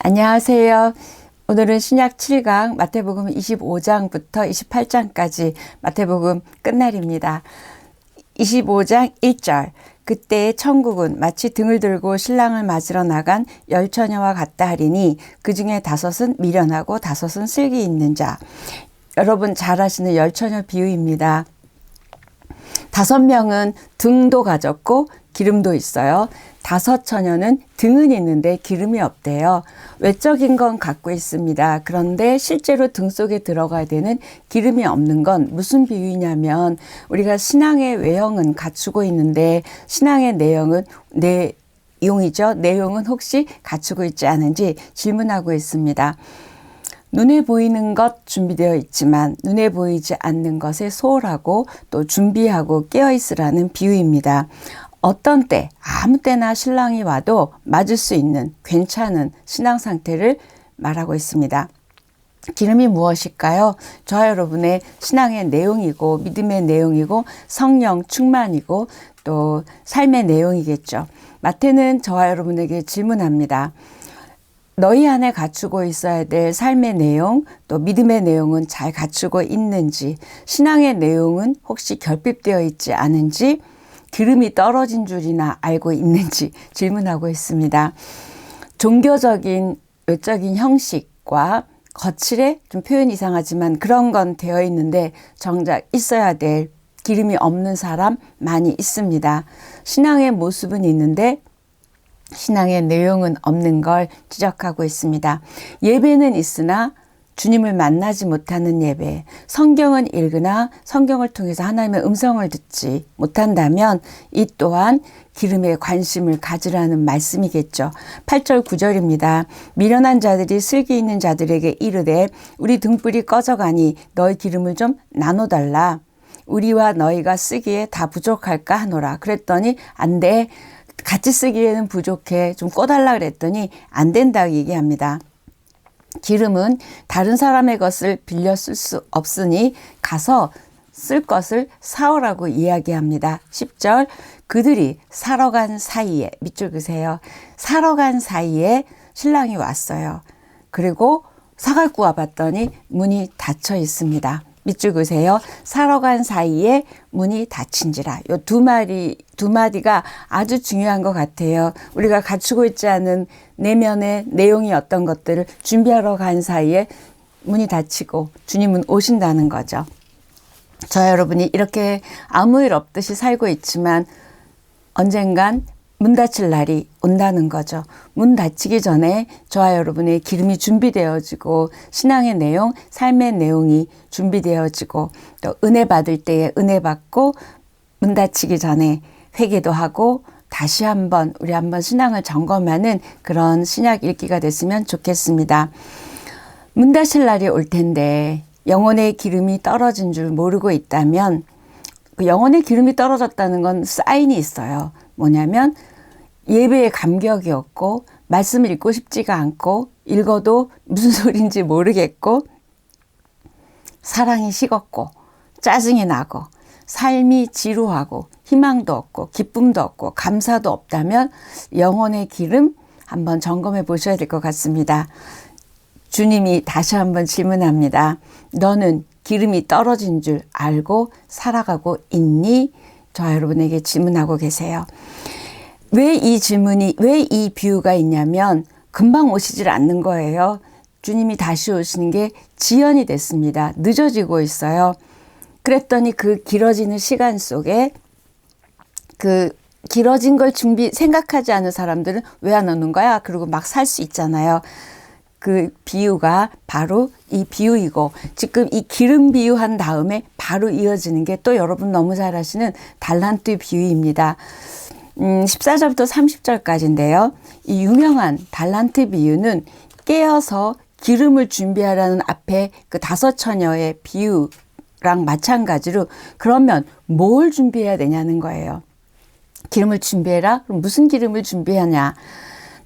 안녕하세요. 오늘은 신약 7강 마태복음 25장부터 28장까지 마태복음 끝날입니다. 25장 1절 그때의 천국은 마치 등을 들고 신랑을 맞으러 나간 열 처녀와 같다 하리니 그 중에 5은 미련하고 5은 슬기 있는 자. 여러분 잘 아시는 열 처녀 비유입니다. 5명은 등도 가졌고 기름도 있어요. 5 처녀는 등은 있는데 기름이 없대요. 외적인 건 갖고 있습니다. 그런데 실제로 등 속에 들어가야 되는 기름이 없는 건 무슨 비유냐면 우리가 신앙의 외형은 갖추고 있는데 신앙의 내용은 혹시 갖추고 있지 않은지 질문하고 있습니다. 눈에 보이는 것 준비되어 있지만 눈에 보이지 않는 것에 소홀하고 또 준비하고 깨어있으라는 비유입니다. 어떤 때 아무 때나 신랑이 와도 맞을 수 있는 괜찮은 신앙 상태를 말하고 있습니다. 기름이 무엇일까요? 저와 여러분의 신앙의 내용이고 믿음의 내용이고 성령 충만이고 또 삶의 내용이겠죠. 마태는 저와 여러분에게 질문합니다. 너희 안에 갖추고 있어야 될 삶의 내용, 또 믿음의 내용은 잘 갖추고 있는지, 신앙의 내용은 혹시 결핍되어 있지 않은지, 기름이 떨어진 줄이나 알고 있는지 질문하고 있습니다. 종교적인 외적인 형식과 거칠에 좀 표현이 이상하지만 그런 건 되어 있는데 정작 있어야 될 기름이 없는 사람 많이 있습니다. 신앙의 모습은 있는데 신앙의 내용은 없는 걸 지적하고 있습니다. 예배는 있으나 주님을 만나지 못하는 예배, 성경은 읽으나 성경을 통해서 하나님의 음성을 듣지 못한다면 이 또한 기름에 관심을 가지라는 말씀이겠죠. 8절 9절입니다. 미련한 자들이 슬기 있는 자들에게 이르되 우리 등불이 꺼져가니 너희 기름을 좀 나눠달라. 우리와 너희가 쓰기에 다 부족할까 하노라. 그랬더니 안 돼. 같이 쓰기에는 부족해. 좀 꺼달라 그랬더니 안 된다고 얘기합니다. 기름은 다른 사람의 것을 빌려 쓸 수 없으니 가서 쓸 것을 사오라고 이야기합니다. 10절 그들이 사러 간 사이에 밑줄 그세요. 사러 간 사이에 신랑이 왔어요. 그리고 사갖고 와봤더니 문이 닫혀 있습니다. 밑줄 그세요. 사러 간 사이에 문이 닫힌지라. 요 두 마디가 아주 중요한 것 같아요. 우리가 갖추고 있지 않은 내면의 내용이 어떤 것들을 준비하러 간 사이에 문이 닫히고 주님은 오신다는 거죠. 저 여러분이 이렇게 아무 일 없듯이 살고 있지만 언젠간 문 닫힐 날이 온다는 거죠. 문 닫히기 전에 저와 여러분의 기름이 준비되어지고 신앙의 내용, 삶의 내용이 준비되어지고 또 은혜 받을 때에 은혜 받고 문 닫히기 전에 회개도 하고 다시 우리 한번 신앙을 점검하는 그런 신약 읽기가 됐으면 좋겠습니다. 문 닫힐 날이 올 텐데 영혼의 기름이 떨어진 줄 모르고 있다면 그 영혼의 기름이 떨어졌다는 건 사인이 있어요. 뭐냐면 예배에 감격이 없고 말씀을 읽고 싶지가 않고 읽어도 무슨 소리인지 모르겠고 사랑이 식었고 짜증이 나고 삶이 지루하고 희망도 없고 기쁨도 없고 감사도 없다면 영혼의 기름 한번 점검해 보셔야 될 것 같습니다. 주님이 다시 한번 질문합니다. 너는 기름이 떨어진 줄 알고 살아가고 있니? 저와 여러분에게 질문하고 계세요. 왜 이 비유가 있냐면 금방 오시질 않는 거예요. 주님이 다시 오시는 게 지연이 됐습니다. 늦어지고 있어요. 그랬더니 그 길어지는 시간 속에 그 길어진 걸 생각하지 않은 사람들은 왜 안 오는 거야? 그리고 막 살 수 있잖아요. 그 비유가 바로 이 비유이고 지금 이 기름 비유한 다음에 바로 이어지는 게 또 여러분 너무 잘 아시는 달란트 비유입니다. 14절부터 30절까지인데요. 이 유명한 달란트 비유는 깨어서 기름을 준비하라는 앞에 그 5 처녀의 비유랑 마찬가지로 그러면 뭘 준비해야 되냐는 거예요. 기름을 준비해라? 그럼 무슨 기름을 준비하냐?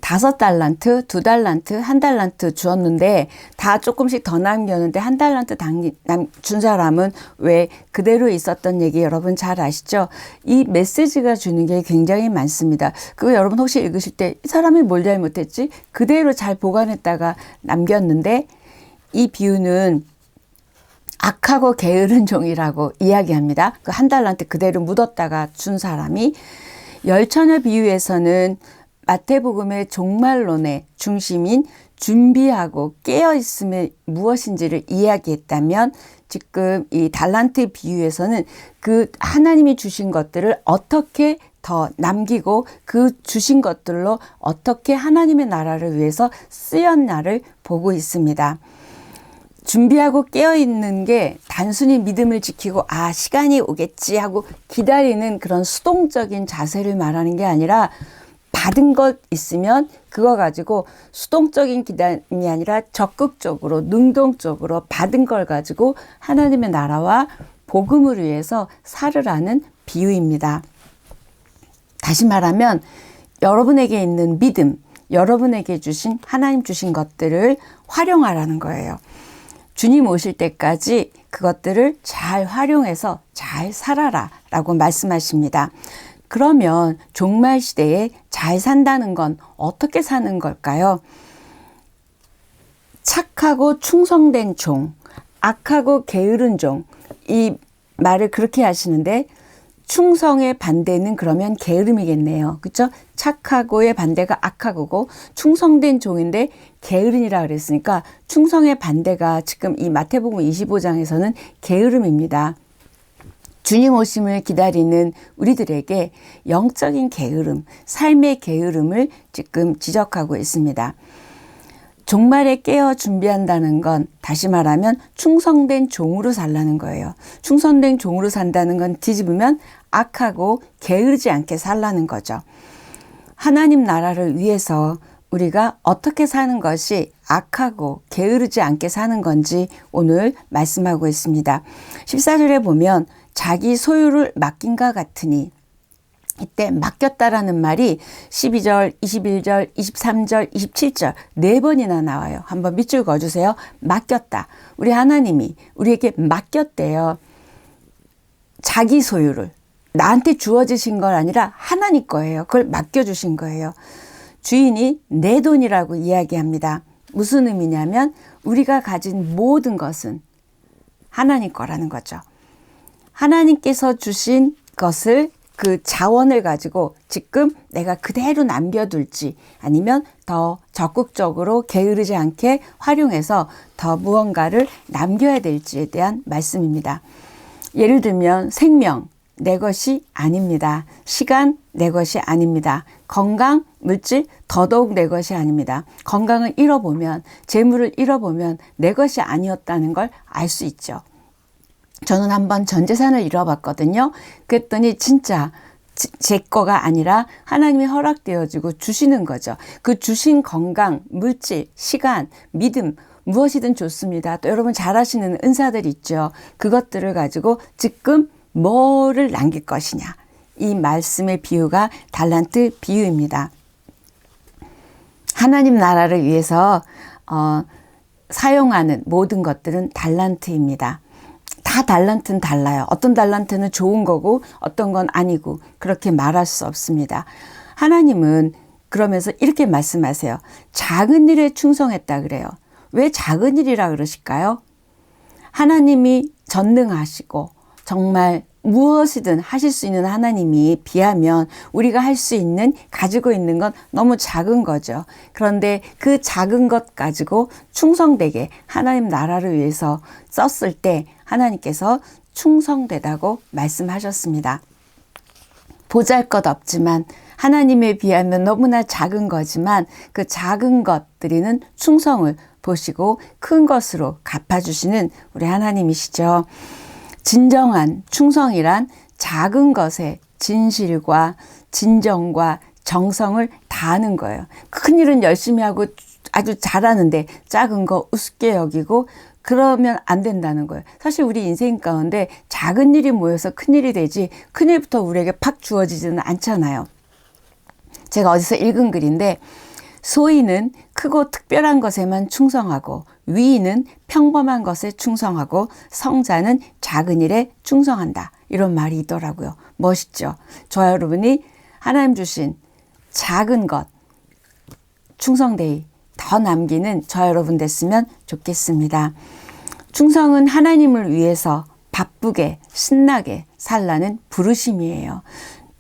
5달란트, 2달란트, 1달란트 주었는데 다 조금씩 더 남겼는데 1달란트 준 사람은 왜 그대로 있었던 얘기 여러분 잘 아시죠? 이 메시지가 주는 게 굉장히 많습니다. 그거 여러분 혹시 읽으실 때 이 사람이 뭘 잘못했지? 그대로 잘 보관했다가 남겼는데 이 비유는 악하고 게으른 종이라고 이야기합니다. 그 1달란트 그대로 묻었다가 준 사람이 열처녀 비유에서는 마태복음의 종말론의 중심인 준비하고 깨어있음이 무엇인지를 이야기했다면 지금 이 달란트 비유에서는 그 하나님이 주신 것들을 어떻게 더 남기고 그 주신 것들로 어떻게 하나님의 나라를 위해서 쓰였나를 보고 있습니다. 준비하고 깨어있는 게 단순히 믿음을 지키고 시간이 오겠지 하고 기다리는 그런 수동적인 자세를 말하는 게 아니라 받은 것 있으면 그거 가지고 수동적인 기다림이 아니라 적극적으로 능동적으로 받은 걸 가지고 하나님의 나라와 복음을 위해서 살으라는 비유입니다. 다시 말하면 여러분에게 있는 믿음, 여러분에게 주신 하나님 주신 것들을 활용하라는 거예요. 주님 오실 때까지 그것들을 잘 활용해서 잘 살아라 라고 말씀하십니다. 그러면 종말 시대에 잘 산다는 건 어떻게 사는 걸까요? 착하고 충성된 종, 악하고 게으른 종, 이 말을 그렇게 하시는데 충성의 반대는 그러면 게으름이겠네요. 그렇죠? 착하고의 반대가 악하고고 충성된 종인데 게으른이라 그랬으니까 충성의 반대가 지금 이 마태복음 25장에서는 게으름입니다. 주님 오심을 기다리는 우리들에게 영적인 게으름, 삶의 게으름을 지금 지적하고 있습니다. 종말에 깨어 준비한다는 건 다시 말하면 충성된 종으로 살라는 거예요. 충성된 종으로 산다는 건 뒤집으면 악하고 게으르지 않게 살라는 거죠. 하나님 나라를 위해서 우리가 어떻게 사는 것이 악하고 게으르지 않게 사는 건지 오늘 말씀하고 있습니다. 14절에 보면 자기 소유를 맡긴 것 같으니 이때 맡겼다라는 말이 12절, 21절, 23절, 27절 4번이나 나와요. 한번 밑줄 그어주세요. 맡겼다. 우리 하나님이 우리에게 맡겼대요. 자기 소유를. 나한테 주어지신 건 아니라 하나님 거예요. 그걸 맡겨주신 거예요. 주인이 내 돈이라고 이야기합니다. 무슨 의미냐면 우리가 가진 모든 것은 하나님 거라는 거죠. 하나님께서 주신 것을 그 자원을 가지고 지금 내가 그대로 남겨둘지 아니면 더 적극적으로 게으르지 않게 활용해서 더 무언가를 남겨야 될지에 대한 말씀입니다. 예를 들면 생명 내 것이 아닙니다. 시간 내 것이 아닙니다. 건강, 물질 더더욱 내 것이 아닙니다. 건강을 잃어보면 재물을 잃어보면 내 것이 아니었다는 걸 알 수 있죠. 저는 한번 전 재산을 잃어봤거든요. 그랬더니 진짜 제 거가 아니라 하나님이 허락되어지고 주시는 거죠. 그 주신 건강, 물질, 시간, 믿음 무엇이든 좋습니다. 또 여러분 잘 아시는 은사들 있죠. 그것들을 가지고 지금 뭐를 남길 것이냐. 이 말씀의 비유가 달란트 비유입니다. 하나님 나라를 위해서 사용하는 모든 것들은 달란트입니다. 다 달란트는 달라요. 어떤 달란트는 좋은 거고 어떤 건 아니고 그렇게 말할 수 없습니다. 하나님은 그러면서 이렇게 말씀하세요. 작은 일에 충성했다 그래요. 왜 작은 일이라 그러실까요? 하나님이 전능하시고 정말 무엇이든 하실 수 있는 하나님이 비하면 우리가 할 수 있는 가지고 있는 건 너무 작은 거죠. 그런데 그 작은 것 가지고 충성되게 하나님 나라를 위해서 썼을 때 하나님께서 충성되다고 말씀하셨습니다. 보잘것없지만 하나님에 비하면 너무나 작은 거지만 그 작은 것들이는 충성을 보시고 큰 것으로 갚아주시는 우리 하나님이시죠. 진정한 충성이란 작은 것에 진실과 진정과 정성을 다하는 거예요. 큰 일은 열심히 하고 아주 잘하는데 작은 거 우습게 여기고 그러면 안 된다는 거예요. 사실 우리 인생 가운데 작은 일이 모여서 큰 일이 되지 큰 일부터 우리에게 팍 주어지지는 않잖아요. 제가 어디서 읽은 글인데 소인은 크고 특별한 것에만 충성하고 위인은 평범한 것에 충성하고 성자는 작은 일에 충성한다. 이런 말이 있더라고요. 멋있죠? 저와 여러분이 하나님 주신 작은 것 충성되이 더 남기는 저와 여러분 됐으면 좋겠습니다. 충성은 하나님을 위해서 바쁘게 신나게 살라는 부르심이에요.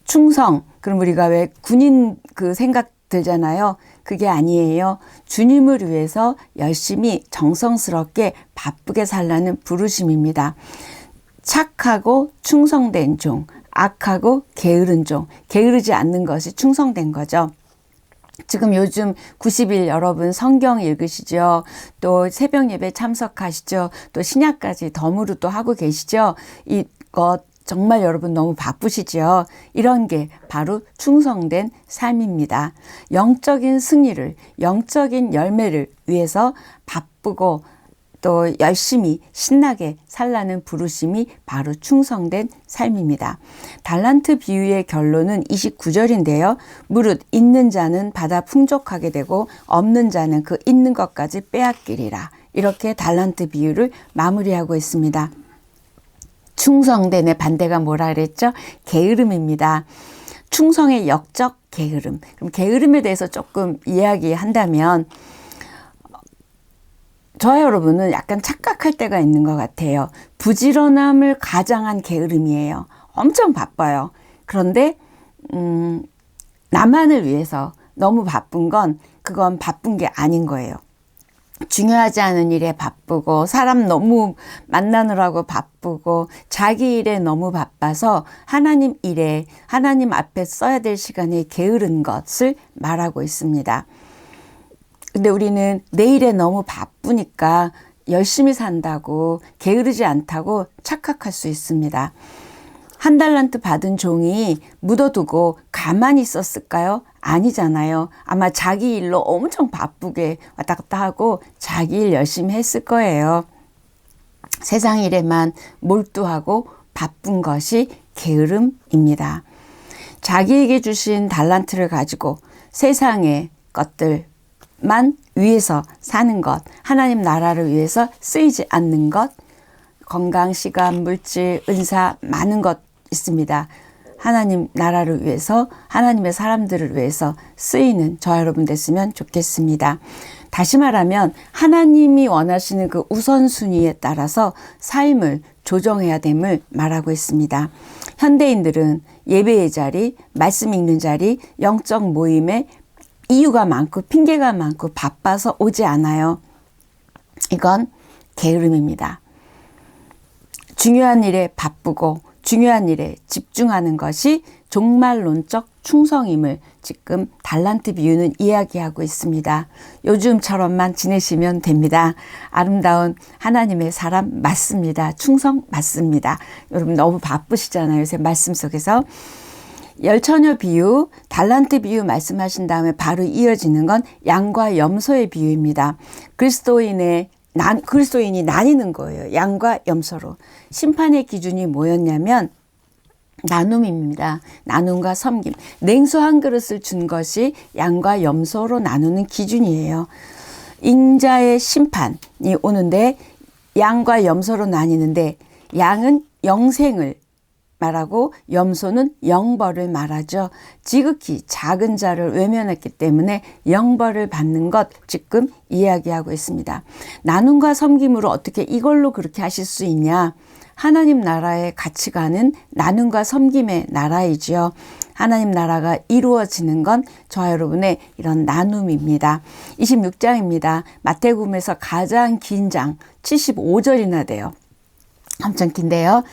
충성, 그럼 우리가 왜 군인 그 생각 들잖아요. 그게 아니에요. 주님을 위해서 열심히 정성스럽게 바쁘게 살라는 부르심입니다. 착하고 충성된 종, 악하고 게으른 종, 게으르지 않는 것이 충성된 거죠. 지금 요즘 90일 여러분 성경 읽으시죠? 또 새벽 예배 참석하시죠? 또 신약까지 덤으로 또 하고 계시죠? 이것 정말 여러분 너무 바쁘시죠? 이런 게 바로 충성된 삶입니다. 영적인 승리를, 영적인 열매를 위해서 바쁘고 또 열심히 신나게 살라는 부르심이 바로 충성된 삶입니다. 달란트 비유의 결론은 29절인데요. 무릇 있는 자는 받아 풍족하게 되고 없는 자는 그 있는 것까지 빼앗기리라. 이렇게 달란트 비유를 마무리하고 있습니다. 충성된의 반대가 뭐라 그랬죠? 게으름입니다. 충성의 역적 게으름. 그럼 게으름에 대해서 조금 이야기한다면 저와 여러분은 약간 착각할 때가 있는 것 같아요. 부지런함을 가장한 게으름이에요. 엄청 바빠요. 그런데 나만을 위해서 너무 바쁜 건 그건 바쁜 게 아닌 거예요. 중요하지 않은 일에 바쁘고 사람 너무 만나느라고 바쁘고 자기 일에 너무 바빠서 하나님 일에 하나님 앞에 써야 될 시간에 게으른 것을 말하고 있습니다. 근데 우리는 내 일에 너무 바쁘니까 열심히 산다고 게으르지 않다고 착각할 수 있습니다. 한 달란트 받은 종이 묻어두고 가만히 있었을까요? 아니잖아요. 아마 자기 일로 엄청 바쁘게 왔다 갔다 하고 자기 일 열심히 했을 거예요. 세상 일에만 몰두하고 바쁜 것이 게으름입니다. 자기에게 주신 달란트를 가지고 세상의 것들만 위해서 사는 것, 하나님 나라를 위해서 쓰이지 않는 것, 건강, 시간, 물질, 은사 많은 것 있습니다. 하나님 나라를 위해서 하나님의 사람들을 위해서 쓰이는 저와 여러분 됐으면 좋겠습니다. 다시 말하면 하나님이 원하시는 그 우선순위에 따라서 삶을 조정해야 됨을 말하고 있습니다. 현대인들은 예배의 자리, 말씀 읽는 자리, 영적 모임에 이유가 많고 핑계가 많고 바빠서 오지 않아요. 이건 게으름입니다. 중요한 일에 바쁘고 중요한 일에 집중하는 것이 종말론적 충성임을 지금 달란트 비유는 이야기하고 있습니다. 요즘처럼만 지내시면 됩니다. 아름다운 하나님의 사람 맞습니다. 충성 맞습니다. 여러분 너무 바쁘시잖아요. 요새 말씀 속에서. 열처녀 비유, 달란트 비유 말씀하신 다음에 바로 이어지는 건 양과 염소의 비유입니다. 그리스도인이 나뉘는 거예요. 양과 염소로. 심판의 기준이 뭐였냐면 나눔입니다. 나눔과 섬김. 냉수 한 그릇을 준 것이 양과 염소로 나누는 기준이에요. 인자의 심판이 오는데 양과 염소로 나뉘는데 양은 영생을 말하고 염소는 영벌을 말하죠. 지극히 작은 자를 외면했기 때문에 영벌을 받는 것 지금 이야기하고 있습니다. 나눔과 섬김으로 어떻게 이걸로 그렇게 하실 수 있냐? 하나님 나라의 가치관은 나눔과 섬김의 나라이지요. 하나님 나라가 이루어지는 건 저와 여러분의 이런 나눔입니다. 26장입니다. 마태복음에서 가장 긴 장 75절이나 돼요. 엄청 긴데요.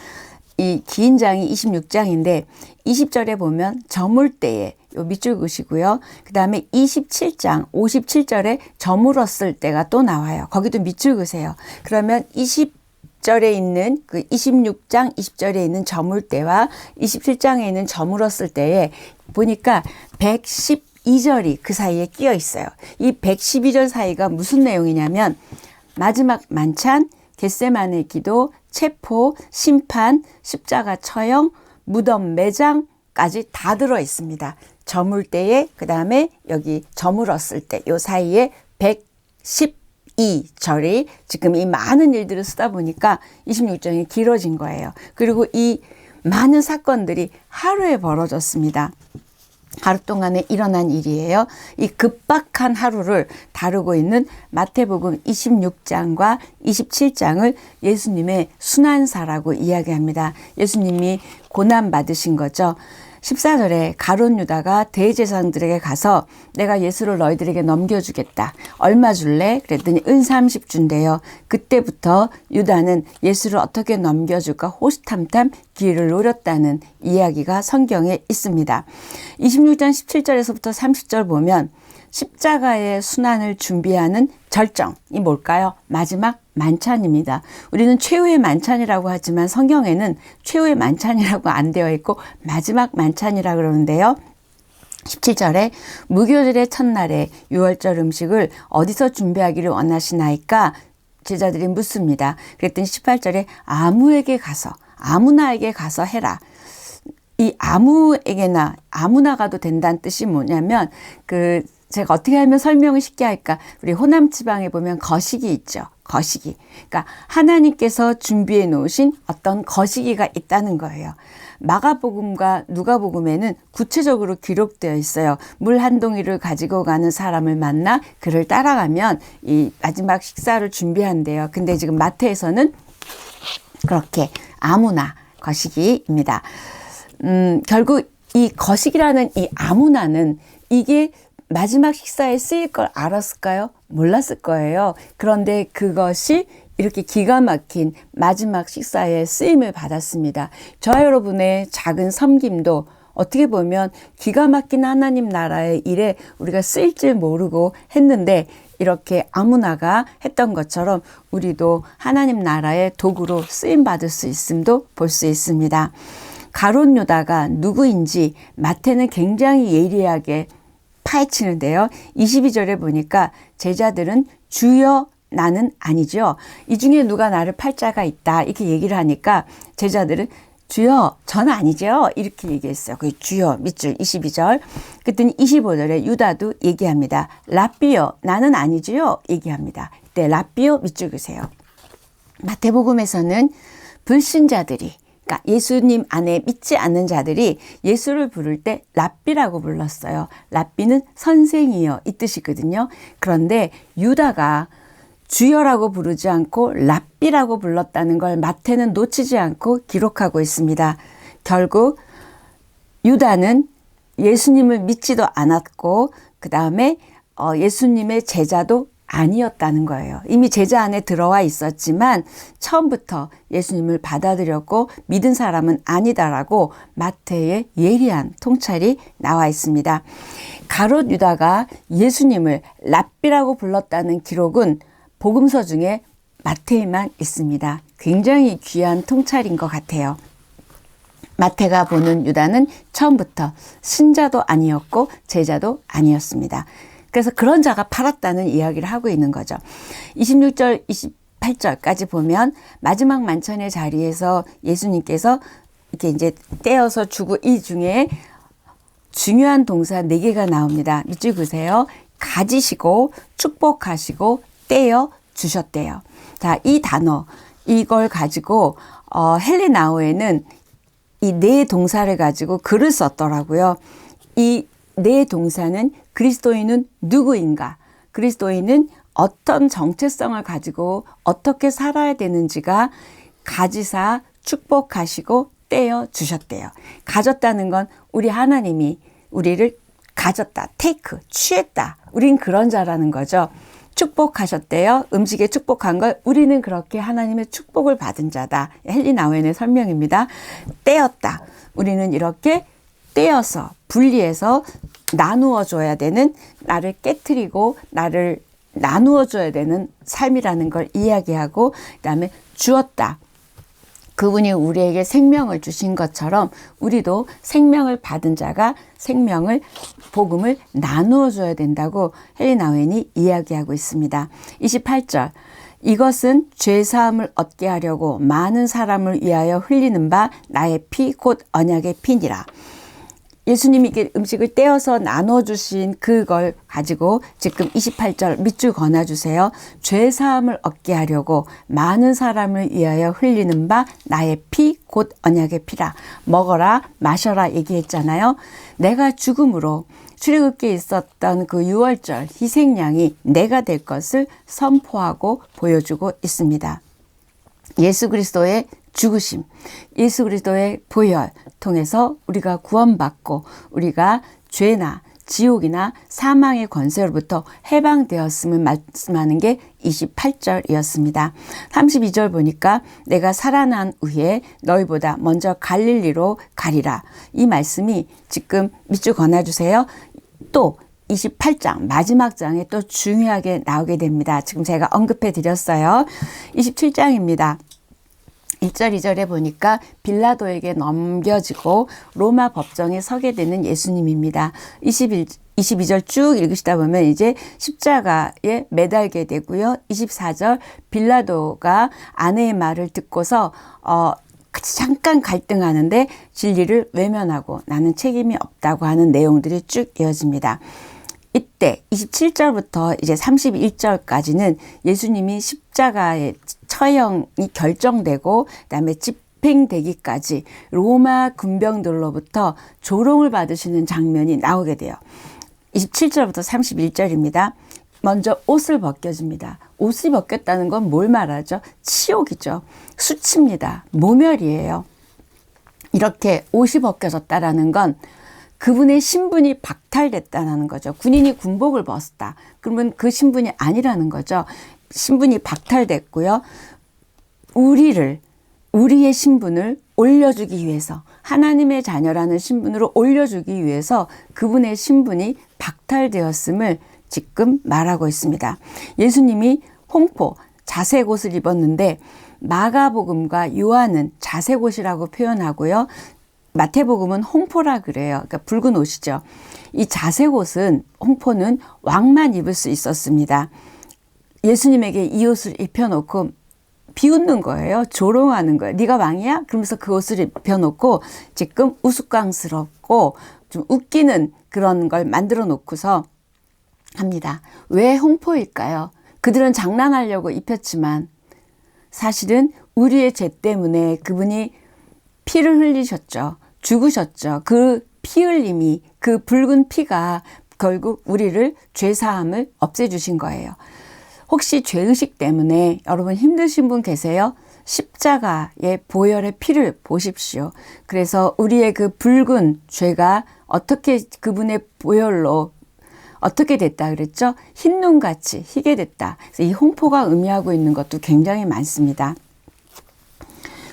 이 긴 장이 26장인데 20절에 보면 저물 때에 요 밑줄 그시고요. 그 다음에 27장 57절에 저물었을 때가 또 나와요. 거기도 밑줄 그세요. 그러면 20절에 있는 그 26장 20절에 있는 저물 때와 27장에 있는 저물었을 때에 보니까 112절이 그 사이에 끼어 있어요. 이 112절 사이가 무슨 내용이냐면 마지막 만찬, 겟세마네 기도, 체포, 심판, 십자가 처형, 무덤 매장까지 다 들어 있습니다. 저물 때에 그 다음에 여기 저물었을 때 요 사이에 112절이 지금 이 많은 일들을 쓰다 보니까 26장이 길어진 거예요. 그리고 이 많은 사건들이 하루에 벌어졌습니다. 하루 동안에 일어난 일이에요. 이 급박한 하루를 다루고 있는 마태복음 26장과 27장을 예수님의 순환사라고 이야기합니다. 예수님이 고난받으신 거죠. 14절에 가룟 유다가 대제사장들에게 가서 내가 예수를 너희들에게 넘겨주겠다. 얼마 줄래? 그랬더니 은 30 준대요. 그때부터 유다는 예수를 어떻게 넘겨줄까 호시탐탐 기회를 노렸다는 이야기가 성경에 있습니다. 26장 17절에서부터 30절 보면 십자가의 순환을 준비하는 절정이 뭘까요? 마지막 만찬입니다. 우리는 최후의 만찬이라고 하지만 성경에는 최후의 만찬이라고 안 되어 있고 마지막 만찬이라고 그러는데요. 17절에 무교절의 첫날에 유월절 음식을 어디서 준비하기를 원하시나이까? 제자들이 묻습니다. 그랬더니 18절에 아무나에게 가서 해라. 이 아무나 가도 된다는 뜻이 뭐냐면 제가 어떻게 하면 설명을 쉽게 할까? 우리 호남 지방에 보면 거시기 있죠. 거시기. 그러니까 하나님께서 준비해 놓으신 어떤 거시기가 있다는 거예요. 마가복음과 누가복음에는 구체적으로 기록되어 있어요. 물 한 동이를 가지고 가는 사람을 만나 그를 따라가면 이 마지막 식사를 준비한대요. 근데 지금 마태에서는 그렇게 아무나 거시기입니다. 결국 이 거시기라는 이 아무나는 이게 마지막 식사에 쓰일 걸 알았을까요? 몰랐을 거예요. 그런데 그것이 이렇게 기가 막힌 마지막 식사에 쓰임을 받았습니다. 저와 여러분의 작은 섬김도 어떻게 보면 기가 막힌 하나님 나라의 일에 우리가 쓰일 줄 모르고 했는데 이렇게 아무나가 했던 것처럼 우리도 하나님 나라의 도구로 쓰임받을 수 있음도 볼 수 있습니다. 가룟 유다가 누구인지 마태는 굉장히 예리하게 파헤치는데요. 22절에 보니까 제자들은 주여 나는 아니죠. 이 중에 누가 나를 팔 자가 있다 이렇게 얘기를 하니까 제자들은 주여 저는 아니죠. 이렇게 얘기했어요. 그 주여 밑줄 22절. 그랬더니 25절에 유다도 얘기합니다. 라삐요 나는 아니지요. 얘기합니다. 이때 라삐요 밑줄 그세요. 마태복음에서는 불신자들이 그러니까 예수님 안에 믿지 않는 자들이 예수를 부를 때 랍비라고 불렀어요. 랍비는 선생이여 이 뜻이거든요. 그런데 유다가 주여라고 부르지 않고 랍비라고 불렀다는 걸 마태는 놓치지 않고 기록하고 있습니다. 결국 유다는 예수님을 믿지도 않았고 그 다음에 예수님의 제자도 아니었다는 거예요. 이미 제자 안에 들어와 있었지만 처음부터 예수님을 받아들였고 믿은 사람은 아니다라고 마태의 예리한 통찰이 나와 있습니다. 가롯 유다가 예수님을 랍비라고 불렀다는 기록은 복음서 중에 마태에만 있습니다. 굉장히 귀한 통찰인 것 같아요. 마태가 보는 유다는 처음부터 신자도 아니었고 제자도 아니었습니다. 그래서 그런 자가 팔았다는 이야기를 하고 있는 거죠. 26절, 28절까지 보면 마지막 만찬의 자리에서 예수님께서 이렇게 이제 떼어서 주고 이 중에 중요한 동사 4개가 나옵니다. 밑줄 그으세요. 가지시고 축복하시고 떼어 주셨대요. 자, 이 단어 이걸 가지고 헬레나오에는 이 4 동사를 가지고 글을 썼더라고요. 이 4 동사는 그리스도인은 누구인가? 그리스도인은 어떤 정체성을 가지고 어떻게 살아야 되는지가 가지사 축복하시고 떼어 주셨대요. 가졌다는 건 우리 하나님이 우리를 가졌다, 테이크, 취했다. 우린 그런 자라는 거죠. 축복하셨대요. 음식에 축복한 걸 우리는 그렇게 하나님의 축복을 받은 자다. 헬리나우엔의 설명입니다. 떼었다. 우리는 이렇게 떼어서 분리해서 나누어 줘야 되는 나를 깨트리고 나를 나누어 줘야 되는 삶이라는 걸 이야기하고 그다음에 주었다. 그분이 우리에게 생명을 주신 것처럼 우리도 생명을 받은 자가 복음을 나누어 줘야 된다고 헬리나우엔이 이야기하고 있습니다. 28절. 이것은 죄사함을 얻게 하려고 많은 사람을 위하여 흘리는 바 나의 피 곧 언약의 피니라. 예수님이 이렇게 음식을 떼어서 나눠주신 그걸 가지고 지금 28절 밑줄 그어주세요. 죄사함을 얻게 하려고 많은 사람을 위하여 흘리는 바 나의 피 곧 언약의 피라. 먹어라 마셔라 얘기했잖아요. 내가 죽음으로 출애굽기에 있었던 그 6월절 희생양이 내가 될 것을 선포하고 보여주고 있습니다. 예수 그리스도의 죽으심, 예수 그리스도의 보혈 통해서 우리가 구원받고 우리가 죄나 지옥이나 사망의 권세로부터 해방되었음을 말씀하는 게 28절이었습니다. 32절 보니까 내가 살아난 후에 너희보다 먼저 갈릴리로 가리라. 이 말씀이 지금 밑줄 그어주세요. 또 28장 마지막 장에 또 중요하게 나오게 됩니다. 지금 제가 언급해 드렸어요. 27장입니다. 1절 2절에 보니까 빌라도에게 넘겨지고 로마 법정에 서게 되는 예수님입니다. 22절 쭉 읽으시다 보면 이제 십자가에 매달게 되고요. 24절 빌라도가 아내의 말을 듣고서 잠깐 갈등하는데 진리를 외면하고 나는 책임이 없다고 하는 내용들이 쭉 이어집니다. 이때 27절부터 이제 31절까지는 예수님이 십자가의 처형이 결정되고 그다음에 집행되기까지 로마 군병들로부터 조롱을 받으시는 장면이 나오게 돼요. 27절부터 31절입니다. 먼저 옷을 벗겨줍니다. 옷이 벗겼다는 건 뭘 말하죠? 치욕이죠. 수치입니다. 모멸이에요. 이렇게 옷이 벗겨졌다라는 건 그분의 신분이 박탈됐다는 거죠. 군인이 군복을 벗었다. 그러면 그 신분이 아니라는 거죠. 신분이 박탈됐고요. 우리의 신분을 올려주기 위해서 하나님의 자녀라는 신분으로 올려주기 위해서 그분의 신분이 박탈되었음을 지금 말하고 있습니다. 예수님이 홍포, 자색 옷을 입었는데 마가복음과 요한은 자색 옷이라고 표현하고요. 마태복음은 홍포라 그래요. 그러니까 붉은 옷이죠. 이 자색 옷은 홍포는 왕만 입을 수 있었습니다. 예수님에게 이 옷을 입혀놓고 비웃는 거예요. 조롱하는 거예요. 네가 왕이야? 그러면서 그 옷을 입혀놓고 지금 우스꽝스럽고 좀 웃기는 그런 걸 만들어 놓고서 합니다. 왜 홍포일까요? 그들은 장난하려고 입혔지만 사실은 우리의 죄 때문에 그분이 피를 흘리셨죠. 죽으셨죠. 그 피 흘림이 그 붉은 피가 결국 우리를 죄사함을 없애주신 거예요. 혹시 죄의식 때문에 여러분 힘드신 분 계세요? 십자가의 보혈의 피를 보십시오. 그래서 우리의 그 붉은 죄가 어떻게 그분의 보혈로 어떻게 됐다 그랬죠? 흰 눈같이 희게 됐다. 그래서 이 홍포가 의미하고 있는 것도 굉장히 많습니다.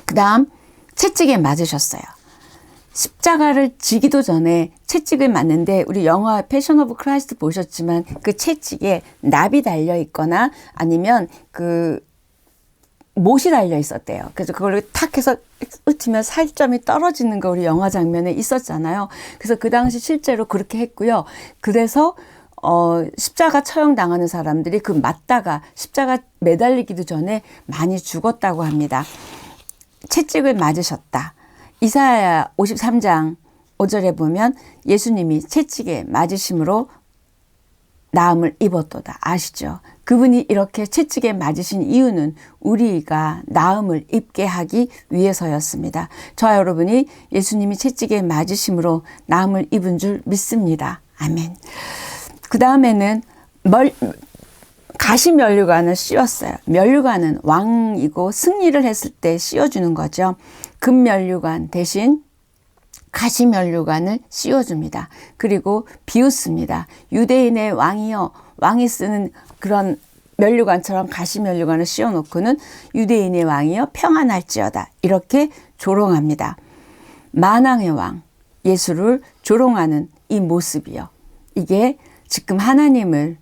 그 다음 채찍에 맞으셨어요. 십자가를 지기도 전에 채찍을 맞는데 우리 영화 패션 오브 크라이스트 보셨지만 그 채찍에 납이 달려 있거나 아니면 그 못이 달려 있었대요. 그래서 그걸 탁 해서 으치면 살점이 떨어지는 거 우리 영화 장면에 있었잖아요. 그래서 그 당시 실제로 그렇게 했고요. 그래서 십자가 처형당하는 사람들이 그 맞다가 십자가 매달리기도 전에 많이 죽었다고 합니다. 채찍을 맞으셨다. 이사야 53장 5절에 보면 예수님이 채찍에 맞으심으로 나음을 입었도다. 아시죠? 그분이 이렇게 채찍에 맞으신 이유는 우리가 나음을 입게 하기 위해서였습니다. 저와 여러분이 예수님이 채찍에 맞으심으로 나음을 입은 줄 믿습니다. 아멘. 그 다음에는 가시면류관을 씌웠어요. 면류관은 왕이고 승리를 했을 때 씌워주는 거죠. 금면류관 대신 가시면류관을 씌워줍니다. 그리고 비웃습니다. 유대인의 왕이여, 왕이 쓰는 그런 면류관처럼 가시면류관을 씌워놓고는 유대인의 왕이여 평안할지어다. 이렇게 조롱합니다. 만왕의 왕, 예수를 조롱하는 이 모습이요. 이게 지금 하나님을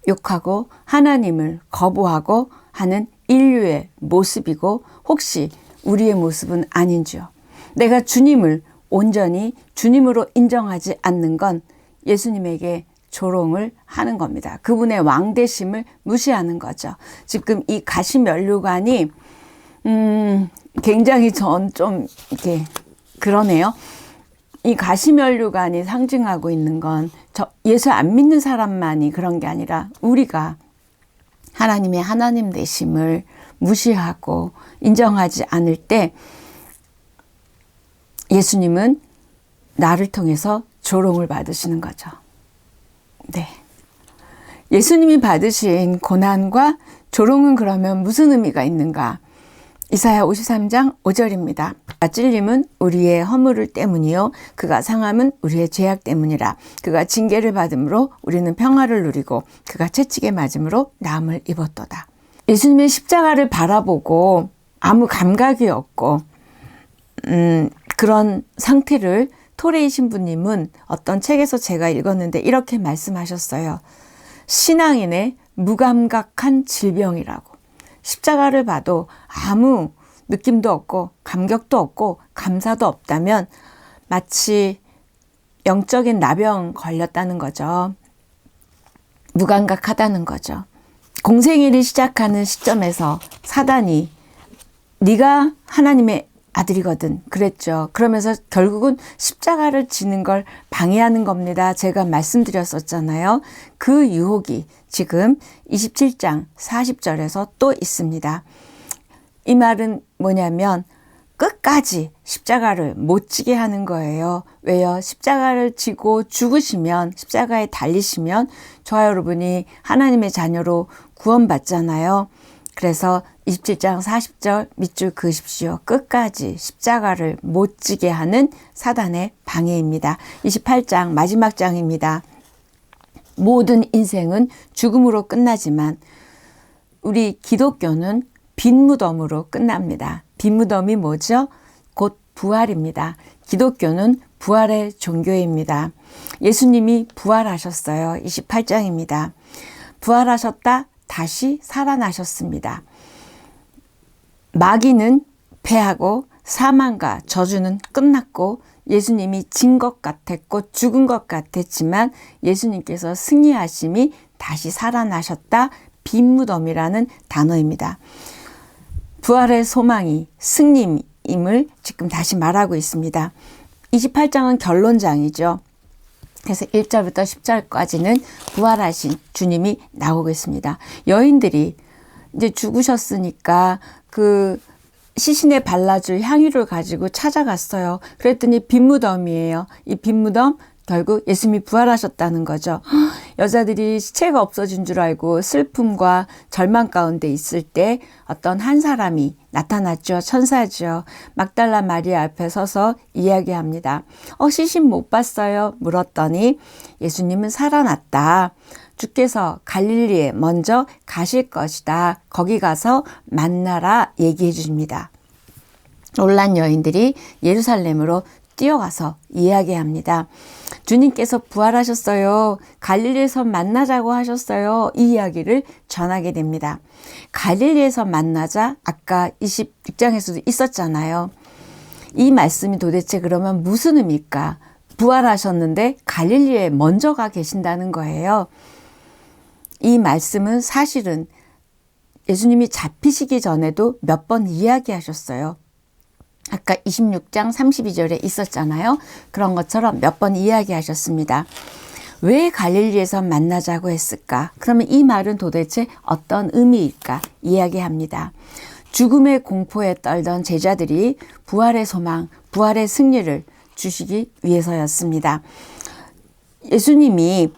욕하고 하나님을 거부하고 하는 인류의 모습이고 혹시 우리의 모습은 아닌지요. 내가 주님을 온전히 주님으로 인정하지 않는 건 예수님에게 조롱을 하는 겁니다. 그분의 왕되심을 무시하는 거죠. 지금 이 가시면류관이 굉장히 좀 이렇게 그러네요. 이 가시면류관이 상징하고 있는 건 예수 안 믿는 사람만이 그런 게 아니라 우리가 하나님의 하나님 되심을 무시하고 인정하지 않을 때 예수님은 나를 통해서 조롱을 받으시는 거죠. 네. 예수님이 받으신 고난과 조롱은 그러면 무슨 의미가 있는가? 이사야 53장 5절입니다. 그가 찔림은 우리의 허물을 때문이요 그가 상함은 우리의 죄악 때문이라. 그가 징계를 받음으로 우리는 평화를 누리고 그가 채찍에 맞음으로 나음을 입었도다. 예수님의 십자가를 바라보고 아무 감각이 없고 그런 상태를 토레이 신부님은 어떤 책에서 제가 읽었는데 이렇게 말씀하셨어요. 신앙인의 무감각한 질병이라고. 십자가를 봐도 아무 느낌도 없고 감격도 없고 감사도 없다면 마치 영적인 나병 걸렸다는 거죠. 무감각하다는 거죠. 공생일이 시작하는 시점에서 사단이 네가 하나님의 아들이거든 그랬죠. 그러면서 결국은 십자가를 지는 걸 방해하는 겁니다. 제가 말씀드렸었잖아요. 그 유혹이 지금 27장 40절에서 또 있습니다. 이 말은 뭐냐면 끝까지 십자가를 못 지게 하는 거예요. 왜요? 십자가를 지고 죽으시면 십자가에 달리시면 저와 여러분이 하나님의 자녀로 구원받잖아요. 그래서 27장 40절 밑줄 그으십시오. 끝까지 십자가를 못 지게 하는 사단의 방해입니다. 28장 마지막 장입니다. 모든 인생은 죽음으로 끝나지만 우리 기독교는 빈 무덤으로 끝납니다. 빈 무덤이 뭐죠? 곧 부활입니다. 기독교는 부활의 종교입니다. 예수님이 부활하셨어요. 28장입니다. 부활하셨다 다시 살아나셨습니다. 마귀는 패하고 사망과 저주는 끝났고 예수님이 진 것 같았고 죽은 것 같았지만 예수님께서 승리하심이 다시 살아나셨다. 빈 무덤이라는 단어입니다. 부활의 소망이 승리임을 지금 다시 말하고 있습니다. 28장은 결론장이죠. 그래서 1절부터 10절까지는 부활하신 주님이 나오고 있습니다. 여인들이 이제 죽으셨으니까 그 시신에 발라줄 향유를 가지고 찾아갔어요. 그랬더니 빈무덤이에요. 이 빈무덤 결국 예수님이 부활하셨다는 거죠. 여자들이 시체가 없어진 줄 알고 슬픔과 절망 가운데 있을 때 어떤 한 사람이 나타났죠. 천사죠. 막달라 마리아 앞에 서서 이야기합니다. 시신 못 봤어요? 물었더니 예수님은 살아났다. 주께서 갈릴리에 먼저 가실 것이다. 거기 가서 만나라 얘기해 주십니다. 놀란 여인들이 예루살렘으로 뛰어가서 이야기합니다. 주님께서 부활하셨어요. 갈릴리에서 만나자고 하셨어요. 이 이야기를 전하게 됩니다. 갈릴리에서 만나자 아까 26장에서도 있었잖아요. 이 말씀이 도대체 그러면 무슨 의미일까? 부활하셨는데 갈릴리에 먼저 가 계신다는 거예요. 이 말씀은 사실은 예수님이 잡히시기 전에도 몇 번 이야기하셨어요. 아까 26장 32절에 있었잖아요. 그런 것처럼 몇 번 이야기하셨습니다. 왜 갈릴리에서 만나자고 했을까? 그러면 이 말은 도대체 어떤 의미일까? 이야기합니다. 죽음의 공포에 떨던 제자들이 부활의 소망, 부활의 승리를 주시기 위해서였습니다. 예수님이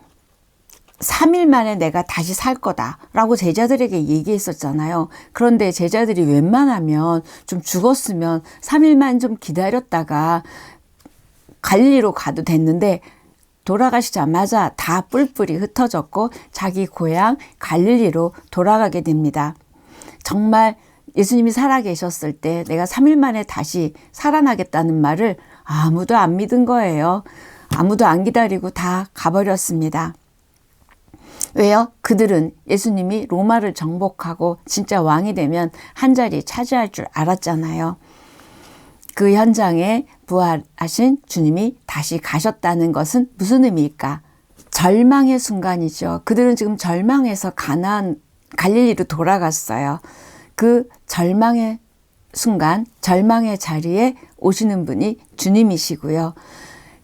3일 만에 내가 다시 살 거다라고 제자들에게 얘기했었잖아요. 그런데 제자들이 웬만하면 좀 죽었으면 3일만 좀 기다렸다가 갈릴리로 가도 됐는데 돌아가시자마자 다 뿔뿔이 흩어졌고 자기 고향 갈릴리로 돌아가게 됩니다. 정말 예수님이 살아계셨을 때 내가 3일 만에 다시 살아나겠다는 말을 아무도 안 믿은 거예요. 아무도 안 기다리고 다 가버렸습니다. 왜요? 그들은 예수님이 로마를 정복하고 진짜 왕이 되면 한 자리 차지할 줄 알았잖아요. 그 현장에 부활하신 주님이 다시 가셨다는 것은 무슨 의미일까? 절망의 순간이죠. 그들은 지금 절망해서 가나안 갈릴리로 돌아갔어요. 그 절망의 순간, 절망의 자리에 오시는 분이 주님이시고요.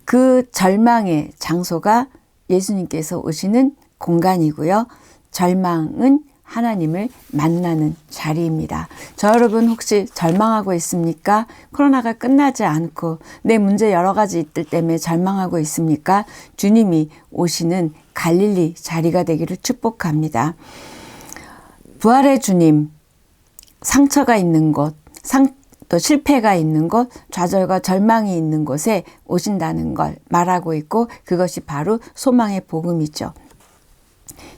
그 절망의 장소가 예수님께서 오시는 공간이고요. 절망은 하나님을 만나는 자리입니다. 저 여러분 혹시 절망하고 있습니까? 코로나가 끝나지 않고 내 문제 여러 가지 있들 때문에 절망하고 있습니까? 주님이 오시는 갈릴리 자리가 되기를 축복합니다. 부활의 주님, 상처가 있는 곳, 또 실패가 있는 곳, 좌절과 절망이 있는 곳에 오신다는 걸 말하고 있고 그것이 바로 소망의 복음이죠.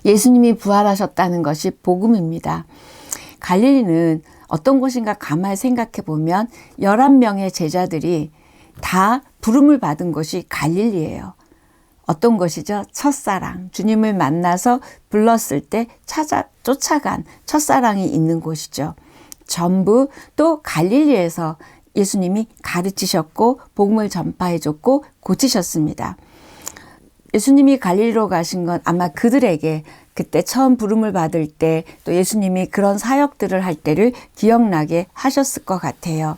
예수님이 부활하셨다는 것이 복음입니다. 갈릴리는 어떤 곳인가 가만히 생각해 보면 11명의 제자들이 다 부름을 받은 곳이 갈릴리예요. 어떤 것이죠? 첫사랑, 주님을 만나서 불렀을 때 쫓아간 첫사랑이 있는 곳이죠. 전부 또 갈릴리에서 예수님이 가르치셨고 복음을 전파해 줬고 고치셨습니다. 예수님이 갈릴리로 가신 건 아마 그들에게 그때 처음 부름을 받을 때 또 예수님이 그런 사역들을 할 때를 기억나게 하셨을 것 같아요.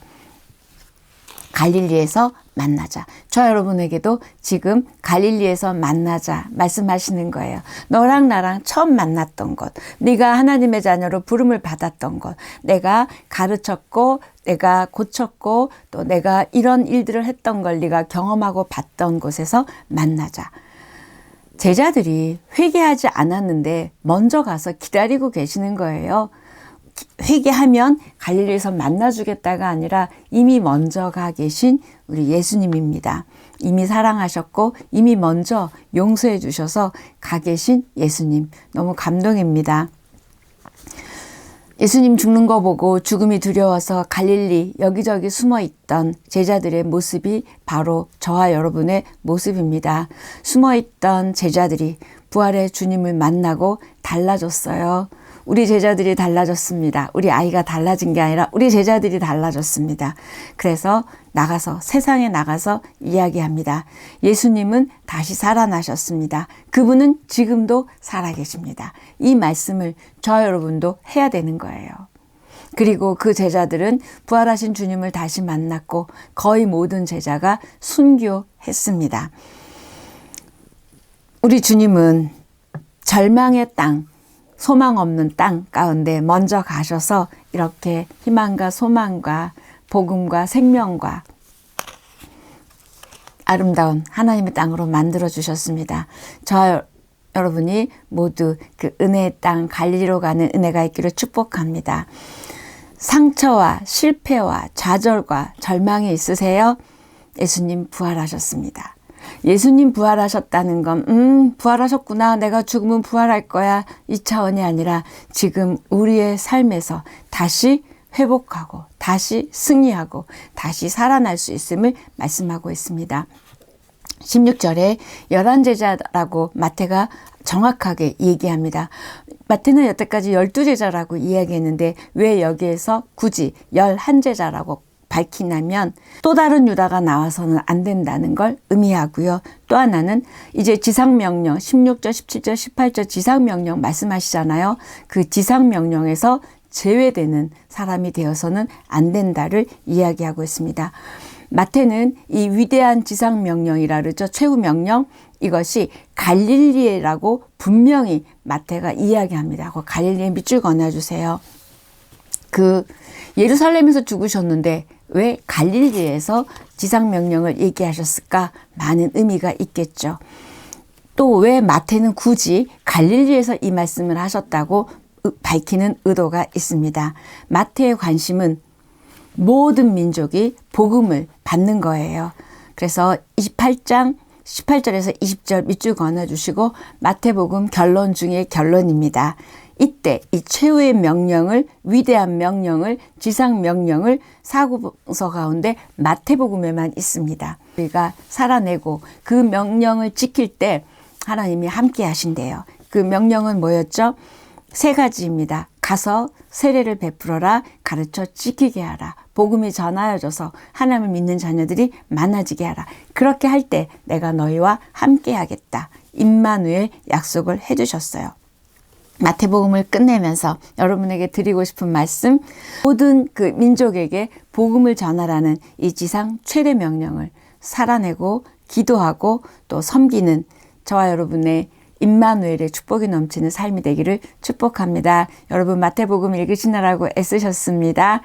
갈릴리에서 만나자. 저 여러분에게도 지금 갈릴리에서 만나자 말씀하시는 거예요. 너랑 나랑 처음 만났던 곳, 네가 하나님의 자녀로 부름을 받았던 곳, 내가 가르쳤고 내가 고쳤고 또 내가 이런 일들을 했던 걸 네가 경험하고 봤던 곳에서 만나자. 제자들이 회개하지 않았는데 먼저 가서 기다리고 계시는 거예요. 회개하면 갈릴리에서 만나주겠다가 아니라 이미 먼저 가 계신 우리 예수님입니다. 이미 사랑하셨고 이미 먼저 용서해 주셔서 가 계신 예수님. 너무 감동입니다. 예수님 죽는 거 보고 죽음이 두려워서 갈릴리 여기저기 숨어 있던 제자들의 모습이 바로 저와 여러분의 모습입니다. 숨어 있던 제자들이 부활의 주님을 만나고 달라졌어요. 우리 제자들이 달라졌습니다. 우리 아이가 달라진 게 아니라 우리 제자들이 달라졌습니다. 그래서 세상에 나가서 이야기합니다. 예수님은 다시 살아나셨습니다. 그분은 지금도 살아계십니다. 이 말씀을 저 여러분도 해야 되는 거예요. 그리고 그 제자들은 부활하신 주님을 다시 만났고 거의 모든 제자가 순교했습니다. 우리 주님은 절망의 땅, 소망 없는 땅 가운데 먼저 가셔서 이렇게 희망과 소망과 복음과 생명과 아름다운 하나님의 땅으로 만들어 주셨습니다. 저 여러분이 모두 그 은혜의 땅 갈릴리로 가는 은혜가 있기를 축복합니다. 상처와 실패와 좌절과 절망이 있으세요? 예수님 부활하셨습니다. 예수님 부활하셨다는 건 부활하셨구나, 내가 죽으면 부활할 거야, 이 차원이 아니라 지금 우리의 삶에서 다시 회복하고 다시 승리하고 다시 살아날 수 있음을 말씀하고 있습니다. 16절에 11제자라고 마태가 정확하게 얘기합니다. 마태는 여태까지 12제자라고 이야기했는데 왜 여기에서 굳이 11제자라고 밝히냐면 또 다른 유다가 나와서는 안 된다는 걸 의미하고요. 또 하나는 이제 지상명령 16절, 17절, 18절 지상명령 말씀하시잖아요. 그 지상명령에서 제외되는 사람이 되어서는 안 된다를 이야기하고 있습니다. 마태는 이 위대한 지상명령이라 그러죠. 최후명령, 이것이 갈릴리라고 분명히 마태가 이야기합니다. 그 갈릴리에 밑줄 그어주세요. 그 예루살렘에서 죽으셨는데 왜 갈릴리에서 지상명령을 얘기하셨을까? 많은 의미가 있겠죠. 또 왜 마태는 굳이 갈릴리에서 이 말씀을 하셨다고 밝히는 의도가 있습니다. 마태의 관심은 모든 민족이 복음을 받는 거예요. 그래서 28장 18절에서 20절 밑줄 그어주시고 마태복음 결론 중에 결론입니다. 이때 이 최후의 명령을, 위대한 명령을, 지상 명령을 사구서 가운데 마태복음에만 있습니다. 우리가 살아내고 그 명령을 지킬 때 하나님이 함께 하신대요. 그 명령은 뭐였죠? 3가지입니다. 가서 세례를 베풀어라, 가르쳐 지키게 하라, 복음이 전하여져서 하나님을 믿는 자녀들이 많아지게 하라. 그렇게 할 때 내가 너희와 함께 하겠다. 임마누엘 약속을 해주셨어요. 마태복음을 끝내면서 여러분에게 드리고 싶은 말씀, 모든 그 민족에게 복음을 전하라는 이 지상 최대 명령을 살아내고 기도하고 또 섬기는 저와 여러분의 임마누엘의 축복이 넘치는 삶이 되기를 축복합니다. 여러분 마태복음 읽으시느라고 애쓰셨습니다.